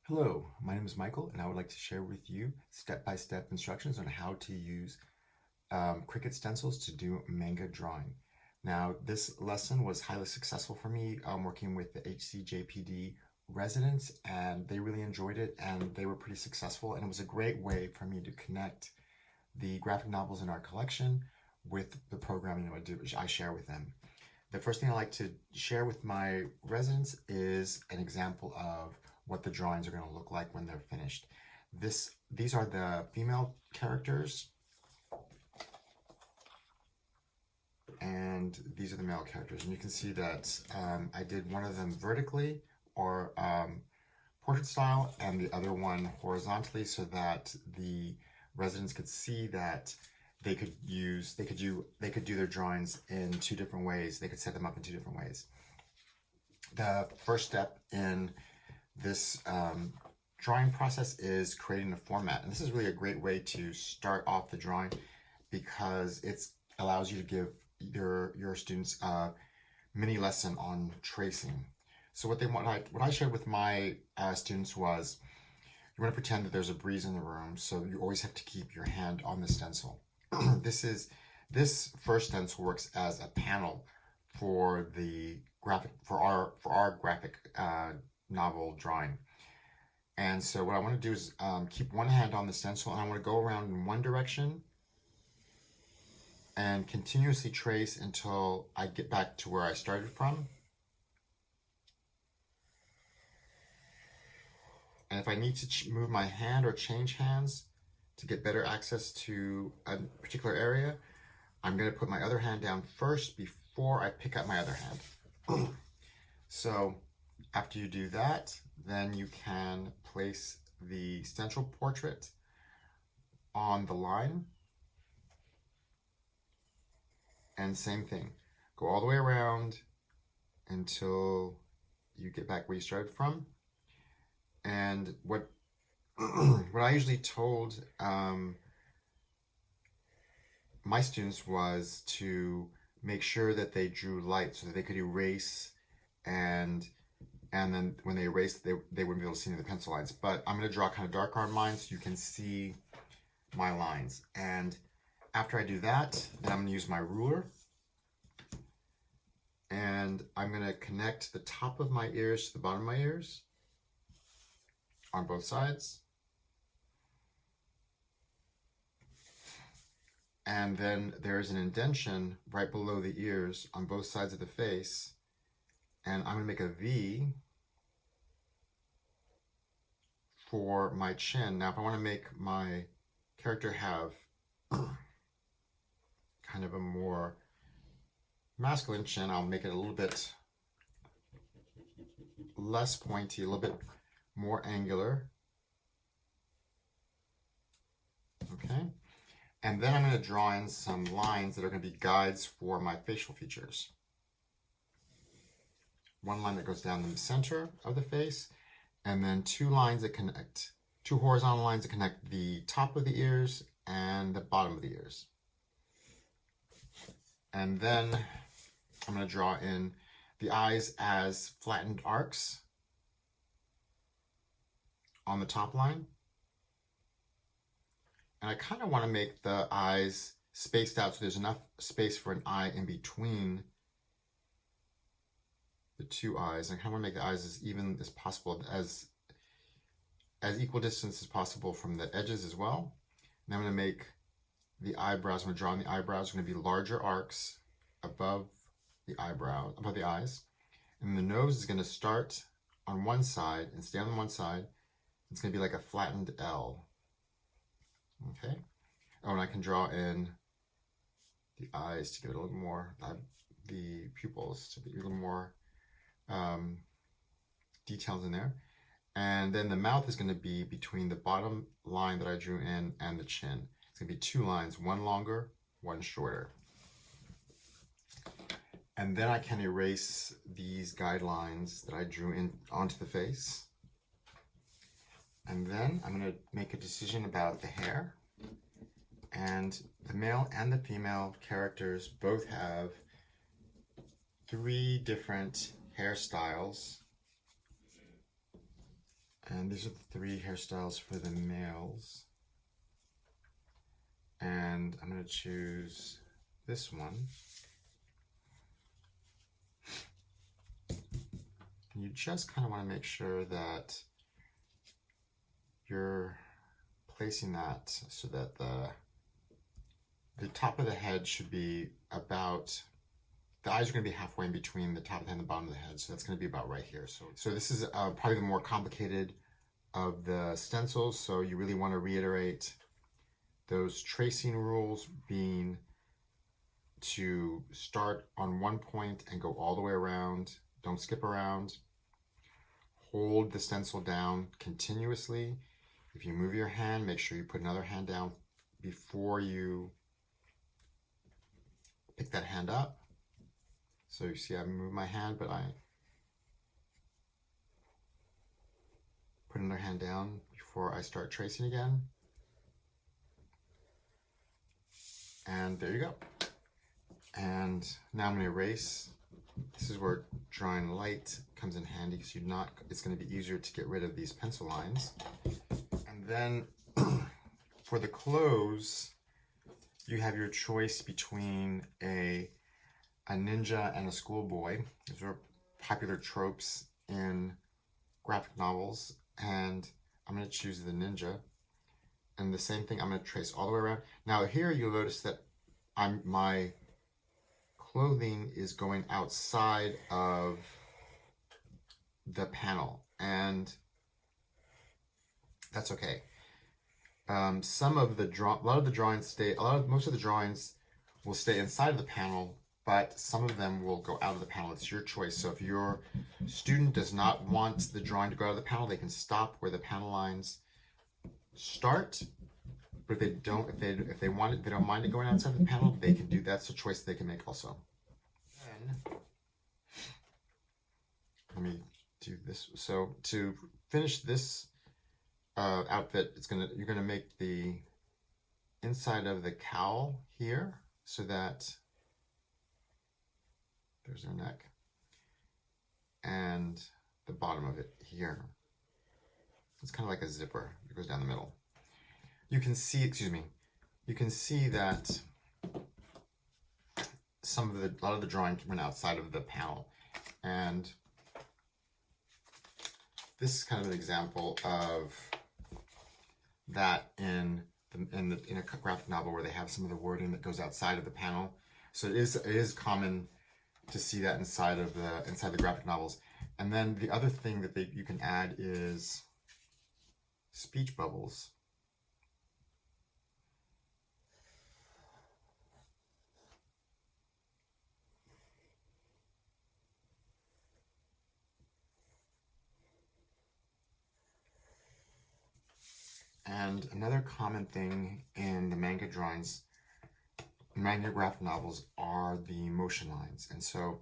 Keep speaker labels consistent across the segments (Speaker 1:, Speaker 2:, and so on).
Speaker 1: Hello, my name is Michael, and I would like to share with you step-by-step instructions on how to use Cricut Stencils to do manga drawing. Now, this lesson was highly successful for me working with the HCJPD residents, and they really enjoyed it, and they were pretty successful, and it was a great way for me to connect the graphic novels in our collection with the programming which I share with them. The first thing I like to share with my residents is an example of what the drawings are going to look like when they're finished. These are the female characters, and these are the male characters. And you can see that I did one of them vertically or portrait style, and the other one horizontally, so that the residents could see that they could do their drawings in two different ways. They could set them up in two different ways. The first step in this drawing process is creating a format, and this is really a great way to start off the drawing because it allows you to give your students a mini lesson on tracing. So what I shared with my students was, you want to pretend that there's a breeze in the room, so you always have to keep your hand on the stencil. This first stencil works as a panel for our graphic novel drawing. And so what I want to do is keep one hand on the stencil, and I want to go around in one direction and continuously trace until I get back to where I started from. And if I need to move my hand or change hands to get better access to a particular area, I'm going to put my other hand down first before I pick up my other hand. So after you do that, then you can place the stencil portrait on the line. And same thing, go all the way around until you get back where you started from. And what I usually told my students was to make sure that they drew light so that they could erase, and then when they erased, they wouldn't be able to see any of the pencil lines. But I'm going to draw kind of dark on mine so you can see my lines. And after I do that, then I'm going to use my ruler, and I'm going to connect the top of my ears to the bottom of my ears on both sides. And then there's an indentation right below the ears on both sides of the face. And I'm going to make a V for my chin. Now, if I want to make my character have kind of a more masculine chin, I'll make it a little bit less pointy, a little bit more angular. Okay. And then I'm going to draw in some lines that are going to be guides for my facial features. One line that goes down the center of the face, and then two horizontal lines that connect the top of the ears and the bottom of the ears. And then I'm going to draw in the eyes as flattened arcs on the top line. And I kind of want to make the eyes spaced out so there's enough space for an eye in between the two eyes. And I kind of want to make the eyes as even as possible, as equal distance as possible from the edges as well. And I'm going to make the eyebrows, when I'm drawing the eyebrows, are going to be larger arcs above the eyes. And the nose is going to start on one side and stay on one side. It's going to be like a flattened L. Okay. Oh, and I can draw in the eyes to give it a little more, the pupils to be a little more details in there. And then the mouth is going to be between the bottom line that I drew in and the chin. It's going to be two lines, one longer, one shorter. And then I can erase these guidelines that I drew in onto the face. And then I'm going to make a decision about the hair. And the male and the female characters both have 3 different hairstyles. And these are the 3 hairstyles for the males. And I'm going to choose this one. And you just kind of want to make sure that you're placing that so that the top of the head should be about, the eyes are going to be halfway in between the top of the head and the bottom of the head, so that's going to be about right here. So this is probably the more complicated of the stencils, so you really want to reiterate those tracing rules, being to start on one point and go all the way around. Don't skip around. Hold the stencil down continuously. If you move your hand, make sure you put another hand down before you pick that hand up. So you see I move my hand, but I put another hand down before I start tracing again. And there you go. And now I'm going to erase. This is where drawing light comes in handy, because it's going to be easier to get rid of these pencil lines. And then for the clothes, you have your choice between a ninja and a schoolboy. Those are popular tropes in graphic novels, and I'm going to choose the ninja. And the same thing, I'm going to trace all the way around. Now here you'll notice that my clothing is going outside of the panel, and that's okay. Most of the drawings will stay inside of the panel, but some of them will go out of the panel. It's your choice. So if your student does not want the drawing to go out of the panel, they can stop where the panel lines start. But if they don't, if they don't mind it going outside the panel, they can do. That's a choice they can make also. Then let me do this. So to finish this outfit, you're gonna make the inside of the cowl here, so that there's their neck, and the bottom of it here. It's kind of like a zipper. It goes down the middle. You can see, you can see that a lot of the drawing went outside of the panel, and this is kind of an example of that in a graphic novel where they have some of the wording that goes outside of the panel. So it is common to see that inside the graphic novels. And then the other thing that you can add is speech bubbles. And another common thing in the manga drawings, manga graphic novels, are the motion lines. And so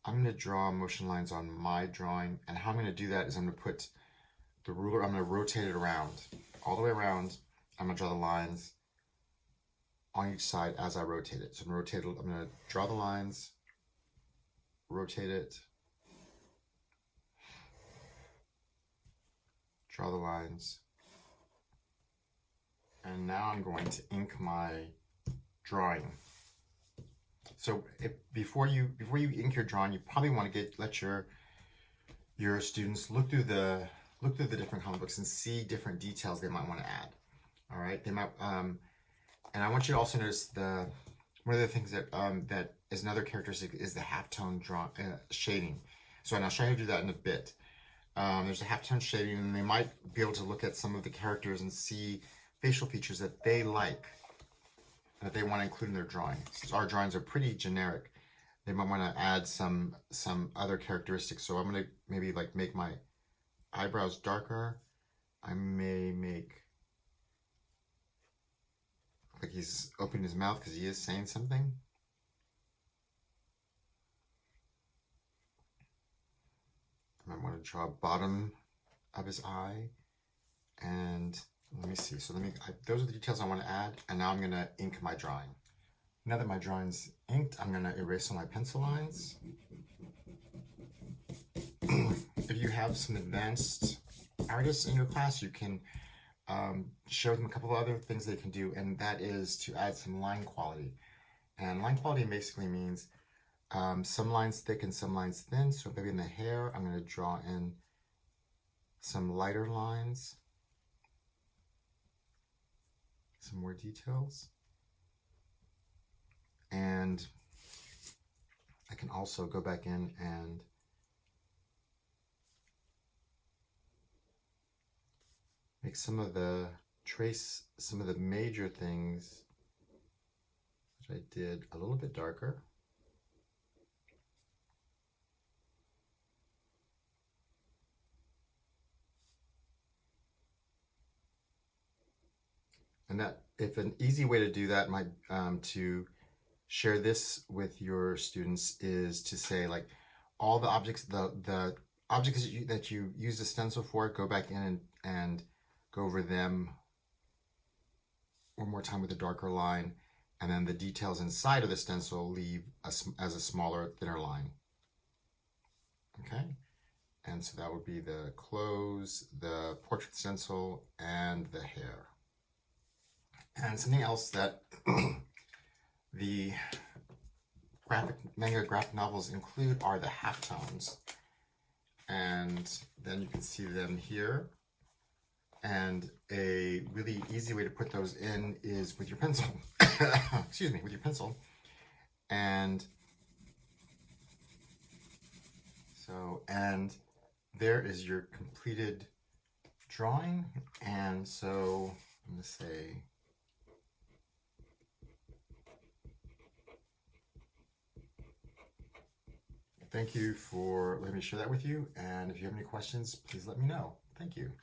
Speaker 1: I'm going to draw motion lines on my drawing, and how I'm going to do that is I'm going to put the ruler, I'm going to rotate it around, all the way around. I'm going to draw the lines on each side as I rotate it. So I'm going to draw the lines, rotate it, draw the lines, and now I'm going to ink my drawing. So before you ink your drawing, you probably want to let your students look through the different comic books and see different details they might want to add. All right, they might and I want you to also notice one of the things that is another characteristic is the halftone shading. So I'll show you how to do that in a bit. There's a halftone shading, and they might be able to look at some of the characters and see facial features that they like, that they want to include in their drawing. Since our drawings are pretty generic, they might want to add some other characteristics. So I'm going to maybe make my eyebrows darker. I may make like he's opening his mouth because he is saying something. I might want to draw bottom of his eye, and let me see. So those are the details I want to add, and now I'm going to ink my drawing. Now that my drawing's inked, I'm going to erase all my pencil lines. If you have some advanced artists in your class, you can show them a couple of other things they can do, and that is to add some line quality. And line quality basically means some lines thick and some lines thin. So maybe in the hair, I'm going to draw in some lighter lines, some more details. And I can also go back in and make some of the major things, which I did a little bit darker. And that, if an easy way to do that might to share this with your students is to say, like, all the objects, the objects that you use the stencil for, go back in and go over them one more time with a darker line, and then the details inside of the stencil leave as a smaller, thinner line. Okay, and so that would be the clothes, the portrait stencil, and the hair. And something else that the manga graphic novels include are the halftones. And then you can see them here. And a really easy way to put those in is with your pencil. Excuse me, with your pencil. And so, and there is your completed drawing. And so I'm going to say, thank you for letting me share that with you. And if you have any questions, please let me know. Thank you.